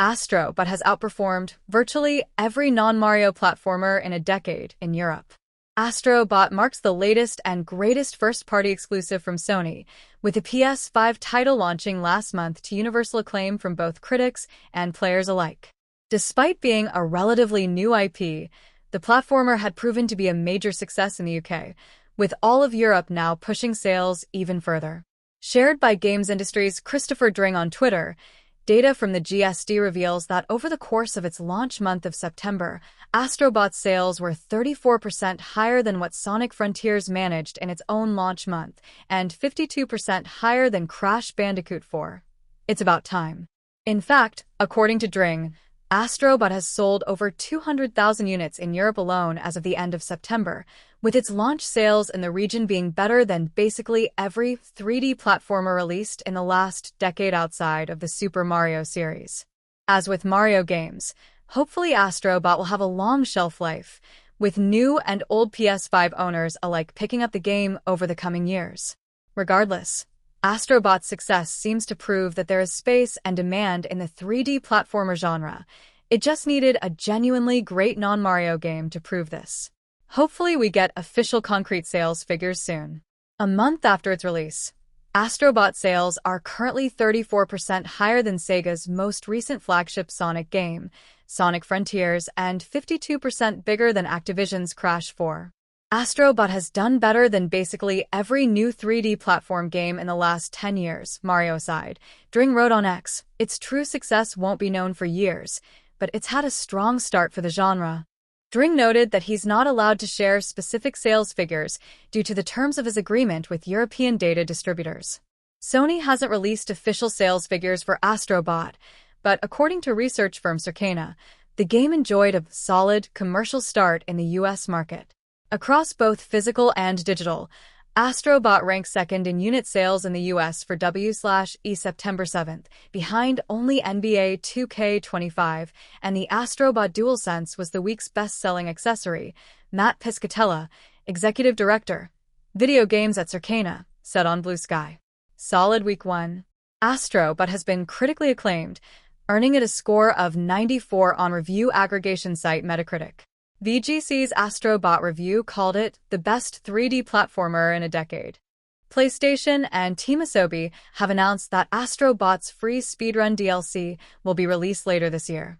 Astro Bot has outperformed virtually every non-Mario platformer in a decade in Europe. Astro Bot marks the latest and greatest first-party exclusive from Sony, with the PS5 title launching last month to universal acclaim from both critics and players alike. Despite being a relatively new IP, the platformer had proven to be a major success in the UK, with all of Europe now pushing sales even further. Shared by games industry's Christopher Dring on Twitter, data from the GSD reveals that over the course of its launch month of September, Astro Bot's sales were 34% higher than what Sonic Frontiers managed in its own launch month, and 52% higher than Crash Bandicoot 4. It's about time. In fact, according to Dring, Astro Bot has sold over 200,000 units in Europe alone as of the end of September, with its launch sales in the region being better than basically every 3D platformer released in the last decade outside of the Super Mario series. As with Mario games, hopefully Astro Bot will have a long shelf life, with new and old PS5 owners alike picking up the game over the coming years. Regardless, Astro Bot's success seems to prove that there is space and demand in the 3D platformer genre. It just needed a genuinely great non-Mario game to prove this. Hopefully we get official concrete sales figures soon. A month after its release, Astro Bot sales are currently 34% higher than Sega's most recent flagship Sonic game, Sonic Frontiers, and 52% bigger than Activision's Crash 4. Astro Bot has done better than basically every new 3D platform game in the last 10 years, Mario aside. Dring wrote on X, "Its true success won't be known for years, but it's had a strong start for the genre." Dring noted that he's not allowed to share specific sales figures due to the terms of his agreement with European data distributors. Sony hasn't released official sales figures for Astro Bot, but according to research firm Circana, the game enjoyed a solid commercial start in the US market. Across both physical and digital, Astro Bot ranks second in unit sales in the US for W/E September 7th, behind only NBA 2K25, and the Astro Bot DualSense was the week's best-selling accessory. Matt Piscatella, executive director, video games at Circana, said on Blue Sky. Solid week one. Astro Bot has been critically acclaimed, earning it a score of 94 on review aggregation site Metacritic. VGC's Astro Bot review called it the best 3D platformer in a decade. PlayStation and Team Asobi have announced that Astro Bot's free speedrun DLC will be released later this year.